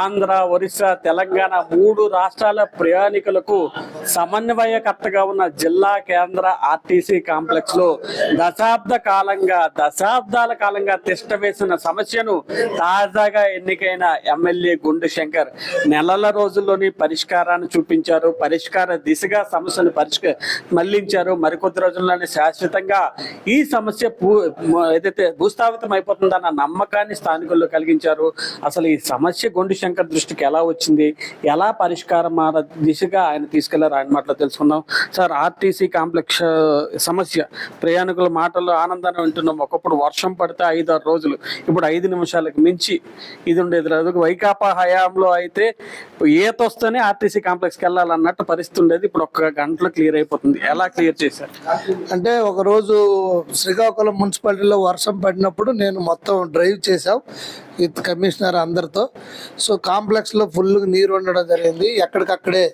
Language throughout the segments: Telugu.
ఆంధ్ర, ఒరిస్సా, తెలంగాణ 3 రాష్ట్రాల ప్రయాణికులకు సమన్వయకర్తగా ఉన్న జిల్లా కేంద్ర ఆర్టీసీ కాంప్లెక్స్ లో దశాబ్దాల కాలంగా తిష్ట వేసిన సమస్యను తాజాగా ఎన్నికైన ఎమ్మెల్యే గుండు శంకర్ నెలల రోజుల్లోని పరిష్కారాన్ని చూపించారు. పరిష్కార దిశగా సమస్యను మళ్లించారు. మరికొద్ది రోజుల్లోనే శాశ్వతంగా ఈ సమస్య ఏదైతే భూస్థాపితం అయిపోతుందన్న నమ్మకాన్ని స్థానికుల్లో కలిగించారు. అసలు ఈ సమస్య గుండు శంకర్ దృష్టికి ఎలా వచ్చింది, ఎలా పరిష్కారం దిశగా ఆయన తీసుకెళ్లారు, ఆయన మాటలో తెలుసుకుందాం. సార్, ఆర్టీసీ కాంప్లెక్స్ సమస్య ప్రయాణికుల మాటల్లో ఆనందాన్ని వింటున్నాం. ఒకప్పుడు వర్షం పడితే 5-6 రోజులు, ఇప్పుడు 5 నిమిషాలకు మించి ఇది ఉండేది లేదు. వైకాపా హయాంలో అయితే ఏతొస్తేనే ఆర్టీసీ కాంప్లెక్స్కి వెళ్ళాలన్నట్టు పరిస్థితి ఉండేది. ఇప్పుడు 1 గంటలో క్లియర్ అయిపోతుంది. ఎలా క్లియర్ చేశారు? అంటే ఒకరోజు శ్రీకాకుళం మున్సిపాలిటీలో వర్షం పడినప్పుడు నేను మొత్తం డ్రైవ్ చేసాం విత్ కమిషనర్ అందరితో. సో కాంప్లెక్స్లో ఫుల్గా నీరు ఉండడం జరిగింది. ఎక్కడికక్కడే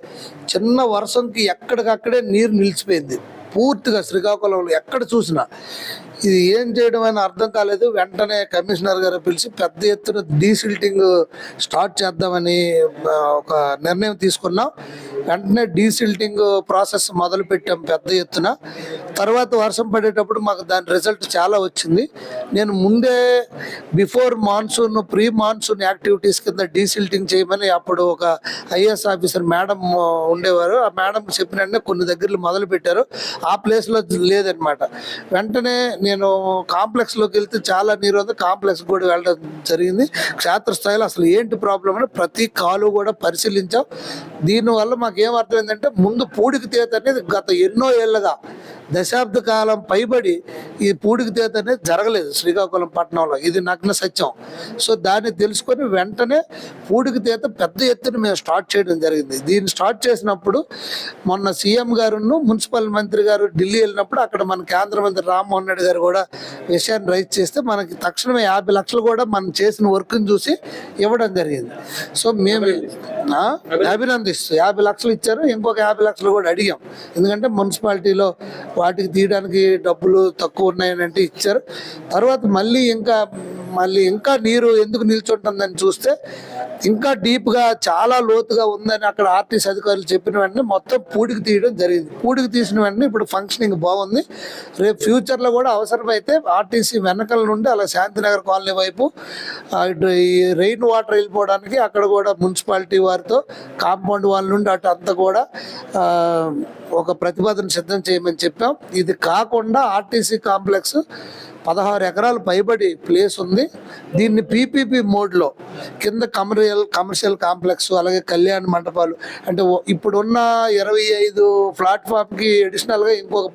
చిన్న వర్షంకి ఎక్కడికక్కడే నీరు నిలిచిపోయింది పూర్తిగా శ్రీకాకుళంలో ఎక్కడ చూసినా. ఇది ఏం చేయడం అని అర్థం కాలేదు. వెంటనే కమిషనర్ గారు పిలిచి పెద్ద ఎత్తున డీసిల్టింగ్ స్టార్ట్ చేద్దామని ఒక నిర్ణయం తీసుకున్నాం. వెంటనే డీసిల్టింగ్ ప్రాసెస్ మొదలు పెట్టాం పెద్ద ఎత్తున. తర్వాత వర్షం పడేటప్పుడు మాకు దాని రిజల్ట్ చాలా వచ్చింది. నేను ముందే before monsoon, pre monsoon activities కింద డీసిల్టింగ్ చేయమని అప్పుడు ఒక ఐఏఎస్ ఆఫీసర్ మేడం ఉండేవారు. ఆ మేడం చెప్పిన కొన్ని దగ్గరలు మొదలు పెట్టారు. ఆ ప్లేస్లో లేదనమాట. వెంటనే నేను కాంప్లెక్స్లోకి వెళ్తే చాలా నీరు ఉంది. కాంప్లెక్స్ కూడా వెళ్ళడం జరిగింది. క్షేత్రస్థాయిలో అసలు ఏంటి ప్రాబ్లం అని ప్రతి కాలు కూడా పరిశీలించాం. దీనివల్ల మాకు ఏమర్థమైందంటే, ముందు పూడికి తీత అనేది గత ఎన్నో ఏళ్ళగా దశాబ్ద కాలం పైబడి ఈ పూడికి తీత అనేది జరగలేదు శ్రీకాకుళం పట్టణంలో. ఇది నగ్న సత్యం. సో దాన్ని తెలుసుకొని వెంటనే పూడికి తీత పెద్ద ఎత్తున మేము స్టార్ట్ చేయడం జరిగింది. దీన్ని స్టార్ట్ చేసినప్పుడు మొన్న సీఎం గారును మున్సిపల్ మంత్రి గారు ఢిల్లీ వెళ్ళినప్పుడు అక్కడ మన కేంద్ర మంత్రి రామ్మోహన్ రెడ్డి గారు కూడా విషయాన్ని రైజ్ చేస్తే మనకి తక్షణమే 50 లక్షలు కూడా మనం చేసిన వర్క్ని చూసి ఇవ్వడం జరిగింది. సో మేము అభినందిస్తూ 50 లక్షలు ఇచ్చారు. ఇంకొక 50 లక్షలు కూడా అడిగాం. ఎందుకంటే మున్సిపాలిటీలో వాటికి తీయడానికి డబ్బులు తక్కువ ఉన్నాయని అంటే ఇచ్చారు. తర్వాత మళ్ళీ ఇంకా నీరు ఎందుకు నిల్చుంటుందని చూస్తే ఇంకా డీప్గా చాలా లోతుగా ఉందని అక్కడ ఆర్టీసీ అధికారులు చెప్పిన వెంటనే మొత్తం పూడికి తీయడం జరిగింది. పూడికి తీసిన వెంటనే ఇప్పుడు ఫంక్షనింగ్ బాగుంది. రేపు ఫ్యూచర్లో కూడా అవసరమైతే ఆర్టీసీ వెనకల నుండి అలా శాంతినగర్ కాలనీ వైపు ఈ రెయిన్ వాటర్ వెళ్ళిపోవడానికి అక్కడ కూడా మున్సిపాలిటీ వారితో కాంపౌండ్ వాళ్ళ నుండి అటు అంతా కూడా ఒక ప్రతిపాదన సిద్ధం చేయమని చెప్పాం. ఇది కాకుండా ఆర్టీసీ కాంప్లెక్స్ 16 ఎకరాలు పైబడి ప్లేస్ ఉంది. దీన్ని పీపీపీ మోడ్లో కింద కమర్షియల్ కాంప్లెక్స్, అలాగే కళ్యాణ మండపాలు, అంటే ఇప్పుడున్న 25 ప్లాట్ఫామ్కి అడిషనల్గా ఇంకొక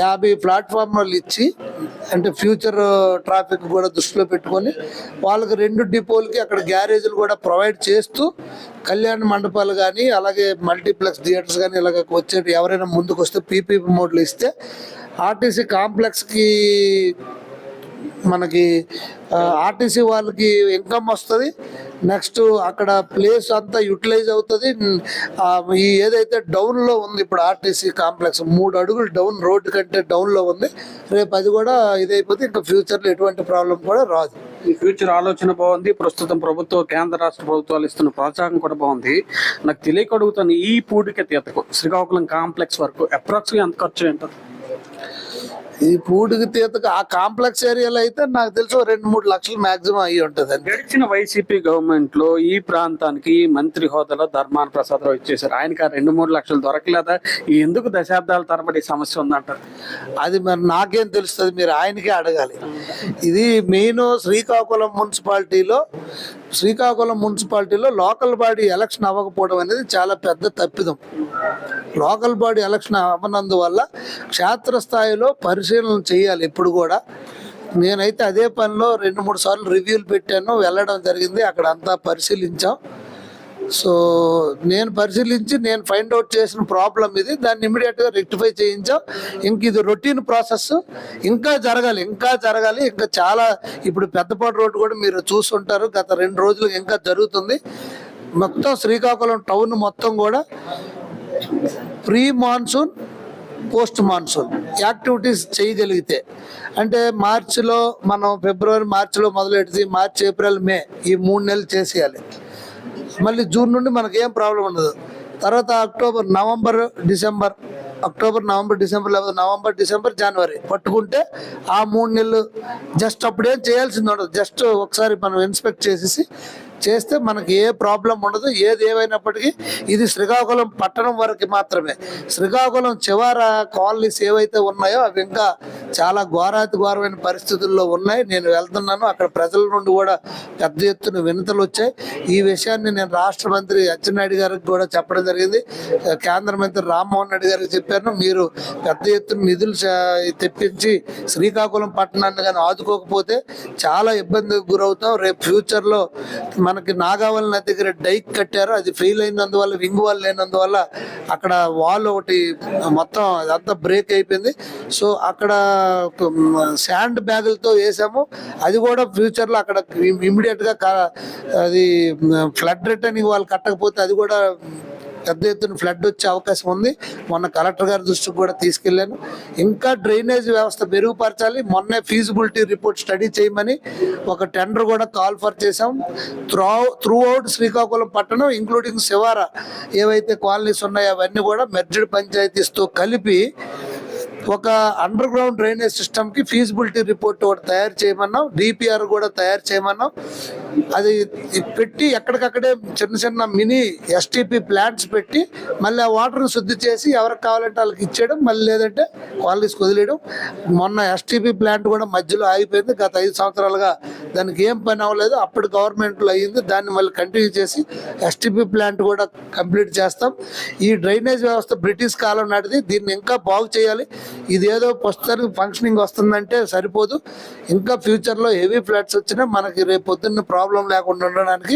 50 ప్లాట్ఫామ్లు ఇచ్చి, అంటే ఫ్యూచర్ ట్రాఫిక్ కూడా దృష్టిలో పెట్టుకొని వాళ్ళకి 2 డిపోలకి అక్కడ గ్యారేజీలు కూడా ప్రొవైడ్ చేస్తూ కళ్యాణ మండపాలు కానీ అలాగే మల్టీప్లెక్స్ థియేటర్స్ కానీ ఇలాగ వచ్చేటి ఎవరైనా ముందుకు వస్తే పీపీపీ మోడ్లో ఇస్తే ఆర్టీసీ కాంప్లెక్స్కి మనకి ఆర్టీసీ వాళ్ళకి ఇన్కమ్ వస్తుంది. నెక్స్ట్ అక్కడ ప్లేస్ అంతా యూటిలైజ్ అవుతుంది. ఈ ఏదైతే డౌన్లో ఉంది ఇప్పుడు ఆర్టీసీ కాంప్లెక్స్ 3 అడుగులు డౌన్, రోడ్డు కంటే డౌన్లో ఉంది. రేపు అది కూడా ఇదైపోతే ఇంకా ఫ్యూచర్లో ఎటువంటి ప్రాబ్లం కూడా రాదు. ఈ ఫ్యూచర్ ఆలోచన బాగుంది. ప్రస్తుతం ప్రభుత్వం, కేంద్ర రాష్ట్ర ప్రభుత్వాలు ఇస్తున్న ప్రోత్సాహం కూడా బాగుంది. నాకు తెలియక అడుగుతాను, ఈ పూడిక తీతకు శ్రీకాకుళం కాంప్లెక్స్ వరకు అప్రాక్సిమేట్గా ఎంత ఖర్చు ఉంటుంది? ఈ పూడికి తీతకు ఆ కాంప్లెక్స్ ఏరియాలో అయితే నాకు తెలిసి 2-3 లక్షలు మాక్సిమం అయ్యి ఉంటుంది. గడిచిన వైసీపీ గవర్నమెంట్ లో ఈ ప్రాంతానికి మంత్రి హోదాలో ధర్మాన ప్రసాదరావు ఇచ్చేసారు. ఆయనకి 2-3 లక్షలు దొరకలేదా? ఎందుకు దశాబ్దాల తరబడి సమస్య ఉందంటారు? అది మరి నాకేం తెలుస్తుంది, మీరు ఆయనకే అడగాలి. ఇది మెయిన్ శ్రీకాకుళం మున్సిపాలిటీలో లోకల్ బాడీ ఎలక్షన్ అవ్వకపోవడం అనేది చాలా పెద్ద తప్పిదం. లోకల్ బాడీ ఎలక్షన్ అవ్వనందువల్ల క్షేత్రస్థాయిలో పరిశీలన చేయాలి ఎప్పుడు కూడా. నేనైతే అదే పనిలో 2-3 సార్లు రివ్యూలు పెట్టాను, వెళ్ళడం జరిగింది. అక్కడ అంతా పరిశీలించాం. సో నేను పరిశీలించి నేను ఫైండ్ అవుట్ చేసిన ప్రాబ్లం ఇది. దాన్ని ఇమీడియట్గా రెక్టిఫై చేయించాం. ఇంక ఇది రొటీన్ ప్రాసెస్, ఇంకా జరగాలి. ఇంకా చాలా ఇప్పుడు పెద్దపాటు రోడ్డు కూడా మీరు చూస్తుంటారు, గత 2 రోజులుగా ఇంకా జరుగుతుంది. మొత్తం శ్రీకాకుళం టౌన్ మొత్తం కూడా pre monsoon post monsoon activities చేయగలిగితే, అంటే మార్చిలో మనం ఫిబ్రవరి మార్చిలో మొదలెడితే మార్చి ఏప్రిల్ మే ఈ 3 నెలలు చేసేయాలి. మళ్ళీ జూన్ నుండి మనకి ఏం ప్రాబ్లం ఉండదు. తర్వాత అక్టోబర్ నవంబర్ డిసెంబర్ లేకపోతే నవంబర్ డిసెంబర్ జనవరి పట్టుకుంటే ఆ 3 నెలలు జస్ట్ అప్పుడేం చేయాల్సింది ఉండదు. జస్ట్ ఒకసారి మనం ఇన్స్పెక్ట్ చేస్తే మనకి ఏ ప్రాబ్లం ఉండదు. ఏది ఏమైనప్పటికీ ఇది శ్రీకాకుళం పట్టణం వరకు మాత్రమే. శ్రీకాకుళం చివర కాలనీస్ ఏవైతే ఉన్నాయో అవి ఇంకా చాలా ఘోరాతి ఘోరమైన పరిస్థితుల్లో ఉన్నాయి. నేను వెళ్తున్నాను, అక్కడ ప్రజల నుండి కూడా పెద్ద ఎత్తున వినతులు వచ్చాయి. ఈ విషయాన్ని నేను రాష్ట్ర మంత్రి అచ్చెన్నాయుడు గారికి కూడా చెప్పడం జరిగింది. కేంద్ర మంత్రి రామ్మోహన్ రెడ్డి గారికి చెప్పాను, మీరు పెద్ద ఎత్తున నిధులు తెప్పించి శ్రీకాకుళం పట్టణాన్ని కానీ ఆదుకోకపోతే చాలా ఇబ్బందికి గురవుతాం. రేపు ఫ్యూచర్లో మనకి నాగావళి నది దగ్గర డైక్ కట్టారు, అది ఫెయిల్ అయినందువల్ల వింగ్ వాల్ లేనందువల్ల అక్కడ వాల్ ఒకటి మొత్తం అదంతా బ్రేక్ అయిపోయింది. సో అక్కడ శాండ్ బ్యాగులతో వేసాము, అది కూడా ఫ్యూచర్లో అక్కడ ఇమ్మీడియట్గా అది ఫ్లడ్ రిటర్నింగ్ వాళ్ళు కట్టకపోతే అది కూడా పెద్ద ఎత్తున ఫ్లడ్ వచ్చే అవకాశం ఉంది. మొన్న కలెక్టర్ గారి దృష్టికి కూడా తీసుకెళ్లాను. ఇంకా డ్రైనేజ్ వ్యవస్థ మెరుగుపరచాలి. మొన్నే ఫీజిబిలిటీ రిపోర్ట్ స్టడీ చేయమని ఒక టెండర్ కూడా కాల్ ఫర్ చేసాం. త్రూ అవుట్ శ్రీకాకుళం పట్టణం ఇంక్లూడింగ్ శివార ఏవైతే కాలనీస్ ఉన్నాయో అవన్నీ కూడా మెర్జ్డ్ పంచాయతీస్తో కలిపి ఒక అండర్ గ్రౌండ్ డ్రైనేజ్ సిస్టమ్కి ఫీజిబిలిటీ రిపోర్ట్ ఒకటి తయారు చేయమన్నాం. డిపిఆర్ కూడా తయారు చేయమన్నాం. అది పెట్టి ఎక్కడికక్కడే చిన్న చిన్న మినీ ఎస్టీపీ ప్లాంట్స్ పెట్టి మళ్ళీ ఆ వాటర్ని శుద్ధి చేసి ఎవరికి కావాలంటే వాళ్ళకి ఇచ్చేయడం, మళ్ళీ లేదంటే కాలనీస్కి వదిలేయడం. మొన్న ఎస్టీపీ ప్లాంట్ కూడా మధ్యలో ఆగిపోయింది. గత 5 సంవత్సరాలుగా దానికి ఏం పని అవ్వలేదు. అప్పుడు గవర్నమెంట్లో అయ్యింది, దాన్ని మళ్ళీ కంటిన్యూ చేసి ఎస్టీపీ ప్లాంట్ కూడా కంప్లీట్ చేస్తాం. ఈ డ్రైనేజ్ వ్యవస్థ బ్రిటిష్ కాలం నాటిది, దీన్ని ఇంకా బాగు చేయాలి. ఇదేదో ప్రస్తుతానికి ఫంక్షనింగ్ వస్తుందంటే సరిపోదు. ఇంకా ఫ్యూచర్లో హెవీ ఫ్లడ్స్ వచ్చినా మనకి రేపు పొద్దున్న ప్రాబ్లం లేకుండా ఉండడానికి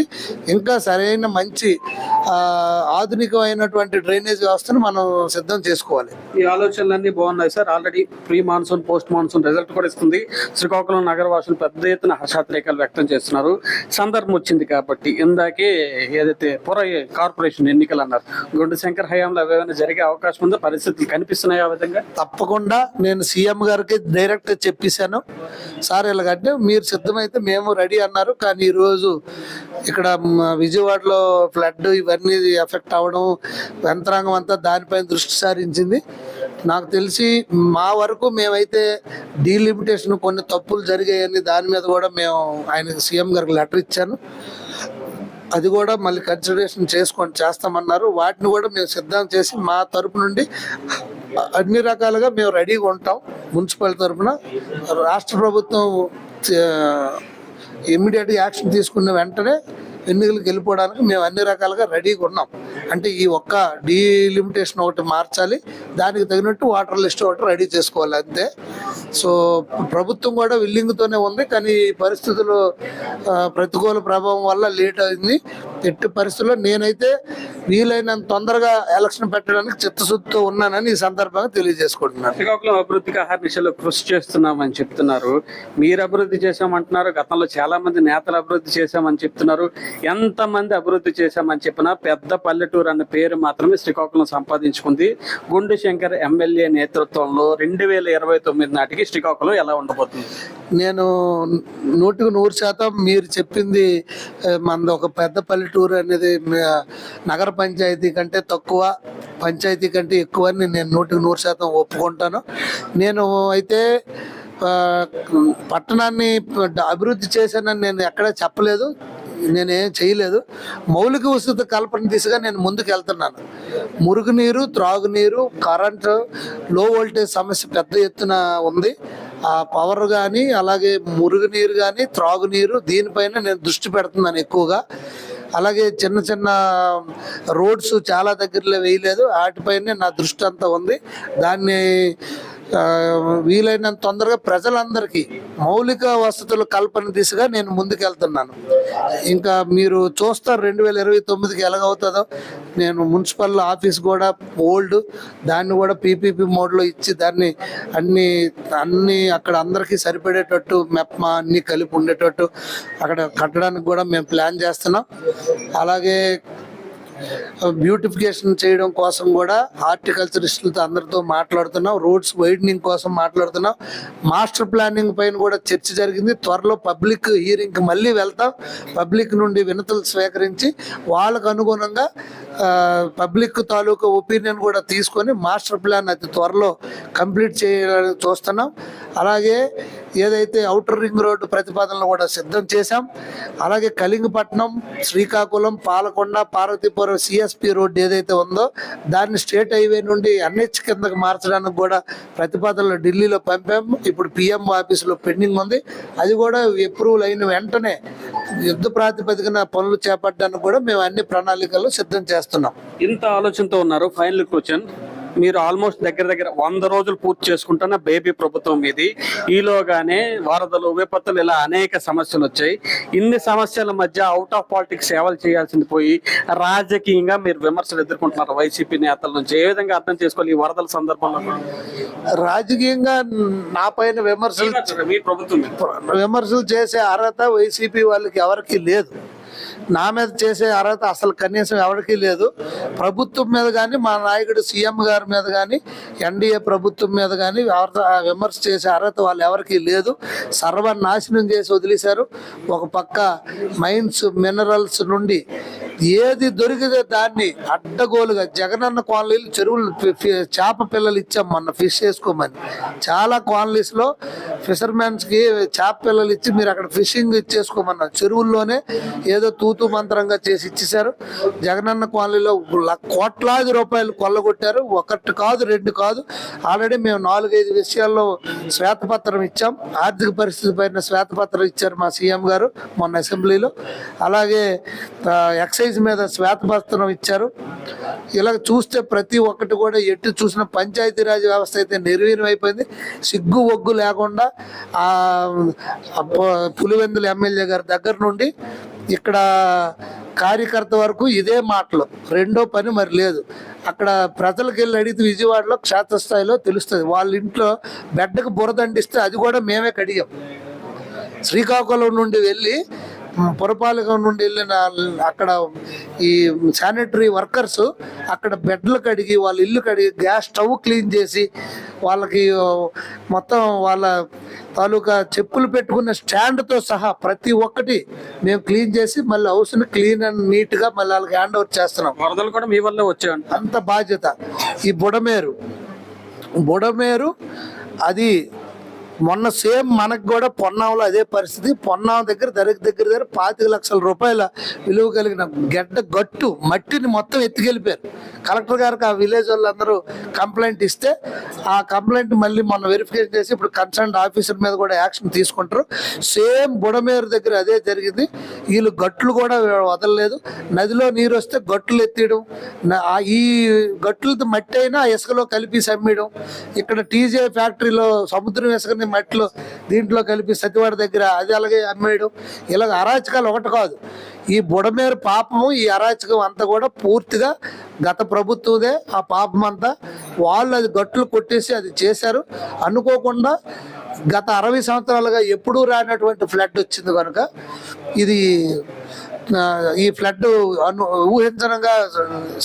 ఇంకా సరైన మంచి ఆధునికమైనటువంటి డ్రైనేజ్ వ్యవస్థను మనం సిద్ధం చేసుకోవాలి. ఈ ఆలోచనలన్నీ బాగున్నాయి sir. Already pre monsoon post monsoon result కూడా ఇస్తుంది. శ్రీకాకుళం నగర వాసులు పెద్ద ఎత్తున హర్షాతిరేకాలు వ్యక్తం చేస్తున్నారు. సందర్భం వచ్చింది కాబట్టి ఇందాకే ఏదైతే కార్పొరేషన్ ఎన్నికలు అన్నారు, గుండు శంకర్ హయాంలో ఏమైనా జరిగే అవకాశం ఉందో, పరిస్థితులు కనిపిస్తున్నాయి ఆ విధంగా? తప్పకుండా నేను సీఎం గారికి డైరెక్ట్ చెప్పేశాను, సార్ ఇలాగంటే మీరు సిద్ధమైతే మేము రెడీ అన్నారు. కానీ ఈరోజు ఇక్కడ విజయవాడలో ఫ్లడ్ ఇవన్నీ ఎఫెక్ట్ అవ్వడం, యంత్రాంగం అంతా దానిపైన దృష్టి సారించింది. నాకు తెలిసి మా వరకు మేమైతే డీలిమిటేషన్ కొన్ని తప్పులు జరిగాయని దాని మీద కూడా మేము ఆయన సీఎం గారికి లెటర్ ఇచ్చాను. అది కూడా మళ్ళీ కన్సిడరేషన్ చేస్తామన్నారు. వాటిని కూడా మేము సిద్ధం చేసి మా తరపు నుండి అన్ని రకాలుగా మేము రెడీగా ఉంటాం. మున్సిపల్ తరఫున రాష్ట్ర ప్రభుత్వం ఇమ్మీడియట్గా యాక్షన్ తీసుకున్న వెంటనే ఎన్నికలకు వెళ్ళిపోవడానికి మేము అన్ని రకాలుగా రెడీగా ఉన్నాం. అంటే ఈ ఒక్క డీలిమిటేషన్ ఒకటి మార్చాలి, దానికి తగినట్టు వాటర్ లిస్ట్ ఒకటి రెడీ చేసుకోవాలి అంతే. సో ప్రభుత్వం కూడా విల్లింగ్తోనే ఉంది, కానీ పరిస్థితులు ప్రతికూల ప్రభావం వల్ల లేట్ అయింది. ఎట్టి పరిస్థితుల్లో నేనైతే వీలైనంత తొందరగా ఎలక్షన్ పెట్టడానికి చిత్తశుద్ధితో ఉన్నానని ఈ సందర్భంగా తెలియజేసుకుంటున్నాను. శ్రీకాకుళం అభివృద్ధికి అహర్నిశలు కృషి చేస్తున్నామని చెప్తున్నారు. మీరు అభివృద్ధి చేశామంటున్నారు, గతంలో చాలా మంది నేతలు అభివృద్ధి చేశామని చెప్తున్నారు. ఎంతమంది అభివృద్ధి చేశామని చెప్పినా పెద్ద పల్లెటూరు అన్న పేరు మాత్రమే శ్రీకాకుళం సంపాదించుకుంది. గుండు శంకర్ ఎమ్మెల్యే నేతృత్వంలో 2029 నాటికి శ్రీకాకుళం ఎలా ఉండబోతుంది? నేను 100% మీరు చెప్పింది, మనది ఒక పెద్ద పల్లెటూరు అనేది నగర పంచాయతీ కంటే తక్కువ, పంచాయతీ కంటే ఎక్కువ అని నేను 100% ఒప్పుకుంటాను. నేను అయితే పట్టణాన్ని అభివృద్ధి చేశానని నేను ఎక్కడా చెప్పలేదు, నేనేం చేయలేదు. మౌలిక వసతి కల్పన దిశగా నేను ముందుకు వెళ్తున్నాను. మురుగునీరు, త్రాగునీరు, కరెంటు, లో వోల్టేజ్ సమస్య పెద్ద ఎత్తున ఉంది. ఆ పవర్ కానీ, అలాగే మురుగునీరు కానీ, త్రాగునీరు, దీనిపైన నేను దృష్టి పెడుతున్నాను ఎక్కువగా. అలాగే చిన్న చిన్న రోడ్స్ చాలా దగ్గరలో వేయలేదు, వాటిపైనే నా దృష్టి అంతా ఉంది. దాన్ని వీలైనంత తొందరగా ప్రజలందరికీ మౌలిక వసతుల కల్పన దిశగా నేను ముందుకెళ్తున్నాను. ఇంకా మీరు చూస్తారు 2029కి ఎలాగవుతుందో. నేను మున్సిపల్ ఆఫీస్ కూడా ఓల్డ్, దాన్ని కూడా పీపీపీ మోడ్లో ఇచ్చి దాన్ని అన్ని అక్కడ అందరికీ సరిపడేటట్టు మెప్మా అన్నీ కలిపి ఉండేటట్టు అక్కడ కట్టడానికి కూడా మేము ప్లాన్ చేస్తున్నాం. అలాగే బ్యూటిఫికేషన్ చేయడం కోసం కూడా హార్టికల్చరిస్టులతో అందరితో మాట్లాడుతున్నాం, రోడ్స్ వైడనింగ్ కోసం మాట్లాడుతున్నాం, మాస్టర్ ప్లానింగ్ పైన కూడా చర్చ జరిగింది. త్వరలో పబ్లిక్ హియరింగ్కి మళ్ళీ వెళ్తాం, పబ్లిక్ నుండి వినతులు స్వీకరించి వాళ్ళకు అనుగుణంగా పబ్లిక్ తాలూకా ఒపీనియన్ కూడా తీసుకొని మాస్టర్ ప్లాన్ అతి త్వరలో కంప్లీట్ చేయాలని చూస్తున్నాం. అలాగే ఏదైతే ఔటర్ రింగ్ రోడ్డు ప్రతిపాదనలు కూడా సిద్ధం చేశాం. అలాగే కళింగపట్నం, శ్రీకాకుళం, పాలకొండ, పార్వతీపురం సిఎస్పి రోడ్డు ఏదైతే ఉందో దాన్ని స్టేట్ హైవే నుండి ఎన్హెచ్ కిందకి మార్చడానికి కూడా ప్రతిపాదనలు ఢిల్లీలో పంపాము. ఇప్పుడు పిఎం ఆఫీసులో పెండింగ్ ఉంది. అది కూడా అప్రూవల్ అయిన వెంటనే యుద్ధ ప్రాతిపదికన పనులు చేపట్టడానికి కూడా మేము అన్ని ప్రణాళికలు సిద్ధం చేస్తున్నాం. ఇంత ఆలోచనతో ఉన్నారు. ఫైనల్ క్వశ్చన్, మీరు ఆల్మోస్ట్ దగ్గర 100 రోజులు పూర్తి చేసుకుంటున్న బేబీ ప్రభుత్వం ఇది. ఈలోగానే వరదలు, విపత్తులు, ఇలా అనేక సమస్యలు వచ్చాయి. ఇన్ని సమస్యల మధ్య అవుట్ ఆఫ్ పాలిటిక్స్ సేవలు చేయాల్సింది పోయి రాజకీయంగా మీరు విమర్శలు ఎదుర్కొంటున్నారు వైసీపీ నేతల నుంచి. ఏ విధంగా అర్థం చేసుకోవాలి ఈ వరదల సందర్భంలో? రాజకీయంగా నా పైన మీ ప్రభుత్వం విమర్శలు చేసే అర్హత వైసీపీ వాళ్ళకి ఎవరికి లేదు. నా మీద చేసే అర్హత అసలు కనీసం ఎవరికీ లేదు. ప్రభుత్వం మీద కానీ, మా నాయకుడు సీఎం గారి మీద కానీ, ఎన్డీఏ ప్రభుత్వం మీద కానీ విమర్శ చేసే అర్హత వాళ్ళు ఎవరికీ లేదు. సర్వనాశనం చేసి వదిలేశారు. ఒక పక్క మైన్స్, మినరల్స్ నుండి ఏది దొరికితే దాన్ని అడ్డగోలుగా జగనన్న కాలనీలు, చెరువులు చేప పిల్లలు ఇచ్చాం మొన్న ఫిష్ చేసుకోమని. చాలా కాలనీస్లో ఫిషర్మెన్స్కి చేప పిల్లలు ఇచ్చి మీరు అక్కడ ఫిషింగ్ ఇచ్చేసుకోమన్నారు. చెరువుల్లోనే ఏదో తూతు మంత్రంగా చేసి ఇచ్చేశారు. జగనన్న కాలనీలో కోట్లాది రూపాయలు కొల్లగొట్టారు. ఒకటి కాదు, రెండు కాదు. ఆల్రెడీ మేము 4-5 విషయాల్లో శ్వేతపత్రం ఇచ్చాం. ఆర్థిక పరిస్థితి పైన శ్వేతపత్రం ఇచ్చారు మా సీఎం గారు మొన్న అసెంబ్లీలో. అలాగే ఎక్సైజ్ మీద శ్వేతపత్రం ఇచ్చారు. ఇలా చూస్తే ప్రతి ఒక్కటి కూడా ఎటు చూసిన పంచాయతీరాజ్ వ్యవస్థ అయితే నిర్వీర్యం అయిపోయింది. సిగ్గు ఒగ్గు లేకుండా పులివెందుల ఎమ్మెల్యే గారి దగ్గర నుండి ఇక్కడ కార్యకర్త వరకు ఇదే మాటలు, రెండో పని మరి లేదు. అక్కడ ప్రజలకు వెళ్ళి అడిగితే విజయవాడలో క్షేత్రస్థాయిలో తెలుస్తుంది. వాళ్ళ ఇంట్లో బెడ్డకు బురదండిస్తే అది కూడా మేమే కడిగాం. శ్రీకాకుళం నుండి వెళ్ళి, పురపాలకం నుండి వెళ్ళిన అక్కడ ఈ శానిటరీ వర్కర్స్ అక్కడ బెడ్లు కడిగి, వాళ్ళ ఇల్లు కడిగి, గ్యాస్ స్టవ్ క్లీన్ చేసి, వాళ్ళకి మొత్తం వాళ్ళ తాలూకా చెప్పులు పెట్టుకున్న స్టాండ్తో సహా ప్రతి ఒక్కటి మేము క్లీన్ చేసి మళ్ళీ హౌస్ని క్లీన్ అండ్ నీట్గా మళ్ళీ వాళ్ళకి హ్యాండ్ ఓవర్ చేస్తున్నాం. వరదలు కూడా మీ వల్లే వచ్చాయి. అంత బాధ్యత. ఈ బుడమేరు అది మొన్న సేమ్ మనకు కూడా పొన్నాంలో అదే పరిస్థితి. పొన్నాం దగ్గర 25 లక్షల రూపాయల విలువ కలిగిన గట్టు మట్టిని మొత్తం ఎత్తుకెళ్ళిపోయారు. కలెక్టర్ గారికి ఆ విలేజ్ వాళ్ళందరూ కంప్లైంట్ ఇస్తే ఆ కంప్లైంట్ మళ్ళీ మొన్న వెరిఫికేషన్ చేసి ఇప్పుడు కన్సర్న్ ఆఫీసర్ మీద కూడా యాక్షన్ తీసుకుంటారు. సేమ్ బుడమేరు దగ్గర అదే జరిగింది. వీళ్ళు గట్లు కూడా వదలలేదు. నదిలో నీరు వస్తే గట్లు ఎత్తేయడం, ఈ గట్లతో మట్టి అయినా ఇసుకలో కలిపి సమ్మేయడం. ఇక్కడ టీజే ఫ్యాక్టరీలో సముద్రం ఇసుకని మట్టిలో దీంట్లో కలిపి సతివాడ దగ్గర అది అలాగే అమ్మేయడం. ఇలాగ అరాచకాలు ఒకటి కాదు. ఈ బుడమేరు పాపము, ఈ అరాచకం అంతా కూడా పూర్తిగా గత ప్రభుత్వదే. ఆ పాపం అంతా వాళ్ళు అది గట్లు కొట్టేసి అది చేశారు. అనుకోకుండా గత 60 సంవత్సరాలుగా ఎప్పుడూ రానటువంటి ఫ్లడ్ వచ్చింది కనుక ఈ ఫ్లడ్ ఊహించనంగా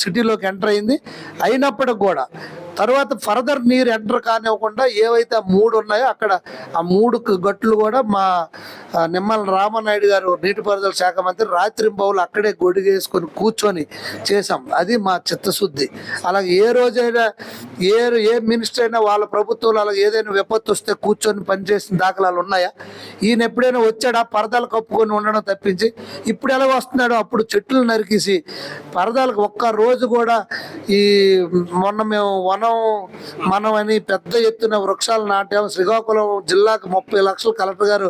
సిటీలోకి ఎంటర్ అయింది. అయినప్పటికి కూడా తర్వాత ఫర్దర్ నీరు ఎంటర్ కానివ్వకుండా ఏవైతే 3 ఉన్నాయో అక్కడ ఆ 3 గట్లు కూడా మా నిమ్మల రామనాయుడు గారు నీటిపారుదల శాఖ మంత్రి రాత్రింబవులు అక్కడే గొడిగేసుకొని కూర్చొని చేసాం. అది మా చిత్తశుద్ధి. అలాగే ఏ రోజైనా ఏ మినిస్టర్ అయినా వాళ్ళ ప్రభుత్వంలో అలాగే ఏదైనా విపత్తు వస్తే కూర్చొని పనిచేసిన దాఖలాలు ఉన్నాయా? ఈయన ఎప్పుడైనా వచ్చాడా పరదాలు కప్పుకొని ఉండడం తప్పించి? ఇప్పుడు ఎలా వస్తున్నాడు? అప్పుడు చెట్లు నరికేసి పరదాలకు ఒక్క రోజు కూడా మొన్న మేము మనం అని పెద్ద ఎత్తున వృక్షాలు నాటాము. శ్రీకాకుళం జిల్లాకు 30 లక్షలు కలెక్టర్ గారు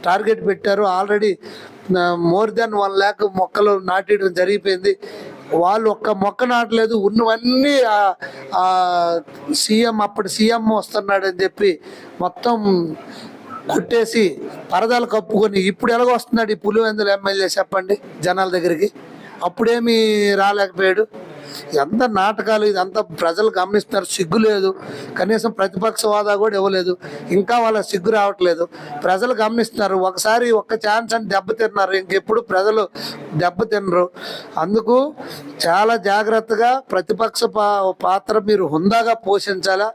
టార్గెట్ పెట్టారు. ఆల్రెడీ మోర్ దెన్ 1 lakh మొక్కలు నాటడం జరిగిపోయింది. వాళ్ళు ఒక్క మొక్క నాటలేదు. ఉన్నవన్నీ అప్పటి సీఎం వస్తున్నాడని చెప్పి మొత్తం కొట్టేసి పరదాలు కప్పుకొని ఇప్పుడు ఎలాగ వస్తున్నాడు ఈ పులివెందుల ఎమ్మెల్యే చెప్పండి జనాల దగ్గరికి? అప్పుడేమీ రాలేకపోయాడు. ఎంత నాటకాలు, ఇదంతా ప్రజలు గమనిస్తున్నారు. సిగ్గు లేదు, కనీసం ప్రతిపక్ష హోదా కూడా ఇవ్వలేదు. ఇంకా వాళ్ళ సిగ్గు రావట్లేదు. ప్రజలు గమనిస్తున్నారు. ఒకసారి ఒక్క ఛాన్స్ అని దెబ్బతిన్నారు, ఇంకెప్పుడు ప్రజలు దెబ్బతినరు. అందుకు చాలా జాగ్రత్తగా ప్రతిపక్ష పాత్ర మీరు హుందాగా పోషించాలా.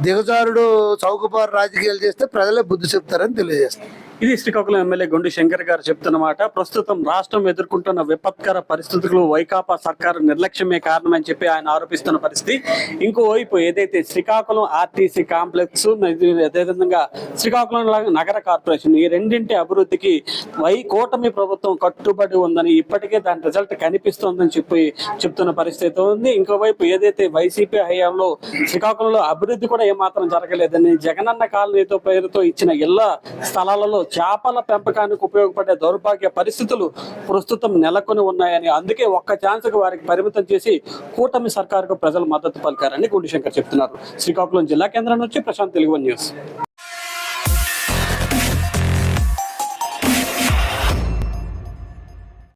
దిగజారుడు చౌకబారు రాజకీయాలు చేస్తే ప్రజలే బుద్ధి చెప్తారని తెలియజేస్తారు. ఇది శ్రీకాకుళం ఎమ్మెల్యే గుండు శంకర్ గారు చెప్తున్నమాట. ప్రస్తుతం రాష్ట్రం ఎదుర్కొంటున్న విపత్కర పరిస్థితులు వైకాపా సర్కారు నిర్లక్ష్యమే కారణమని చెప్పి ఆయన ఆరోపిస్తున్న పరిస్థితి. ఇంకోవైపు ఏదైతే శ్రీకాకుళం ఆర్టీసీ కాంప్లెక్స్, అదేవిధంగా శ్రీకాకుళం నగర కార్పొరేషన్, ఈ రెండింటి అభివృద్ధికి కూటమి ప్రభుత్వం కట్టుబడి ఉందని, ఇప్పటికే దాని రిజల్ట్ కనిపిస్తోందని చెప్పి చెప్తున్న పరిస్థితి ఉంది. ఇంకోవైపు ఏదైతే వైసీపీ హయాంలో శ్రీకాకుళంలో అభివృద్ధి కూడా ఏమాత్రం జరగలేదని, జగనన్న కాలనీతో పేరుతో ఇచ్చిన ఇళ్ల స్థలాలలో చేపల పెంపకానికి ఉపయోగపడే దౌర్భాగ్య పరిస్థితులు ప్రస్తుతం నెలకొని ఉన్నాయని, అందుకే ఒక్క ఛాన్స్కి వారికి పరిమితం చేసి కూటమి సర్కారుకు ప్రజలు మద్దతు పలికారని గుండు శంకర్ చెప్తున్నారు. శ్రీకాకుళం జిల్లా కేంద్రం నుంచి ప్రశాంత్, తెలుగు న్యూస్.